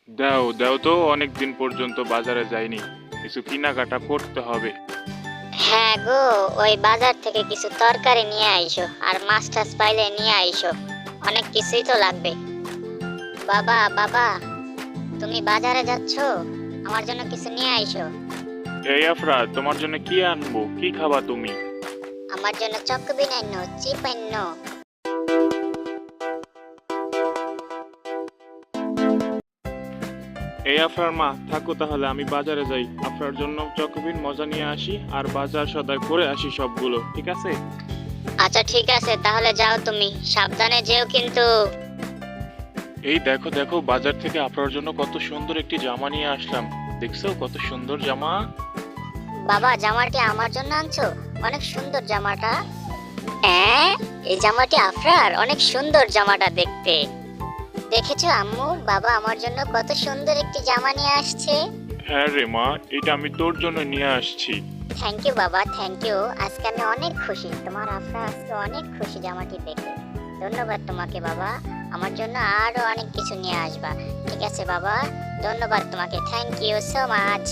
দাও দাও তো, অনেকদিন পর্যন্ত বাজারে যাইনি, কিছু কেনাকাটা করতে হবে। হ্যাঁ গো, ওই বাজার থেকে কিছু তরকারি নিয়ে আইসো, আর মাছ টাছ পাইলে নিয়ে আইসো, অনেক কিছুই তো লাগবে। বাবা বাবা, তুমি বাজারে যাচ্ছ, আমার জন্য কিছু নিয়ে আইসো। এই আফরা, তোমার জন্য কি আনবো? কি খাবা তুমি? আমার জন্য চকবিন আইনো, চিপ আইনো। এই আফরার মা, থাকো তাহলে, আমি বাজারে যাই, আফরার জন্য চকবিন মজা নিয়ে আসি আর বাজার সদাই করে আসি সবগুলো, ঠিক আছে? আচ্ছা ঠিক আছে, তাহলে যাও, তুমি সাবধানে যেও কিন্তু। এই দেখো দেখো, বাজার থেকে আফরার জন্য কত সুন্দর একটি জামা নিয়ে আসলাম। দেখছো কত সুন্দর জামা? বাবা, জামাটি আমার জন্য আনছো? অনেক সুন্দর জামাটা। হ্যাঁ, এই জামাটি আফরার, অনেক সুন্দর জামাটা দেখতে। দেখেছো আম্মু, বাবা আমার জন্য কত সুন্দর একটি জামা নিয়ে আসছে। হ্যাঁ রে মা, এটা আমি তোর জন্য নিয়ে আসছি। থ্যাংক ইউ বাবা, থ্যাংক ইউ। আজকে আমি অনেক খুশি, তোমার আফরা আজকে অনেক খুশি জামাটি দেখে। ধন্যবাদ তোমাকে বাবা, আমার জন্য আরো অনেক কিছু নিয়ে আসবা। ঠিক আছে বাবা, ধন্যবাদ তোমাকে, থ্যাংক ইউ সো মাচ।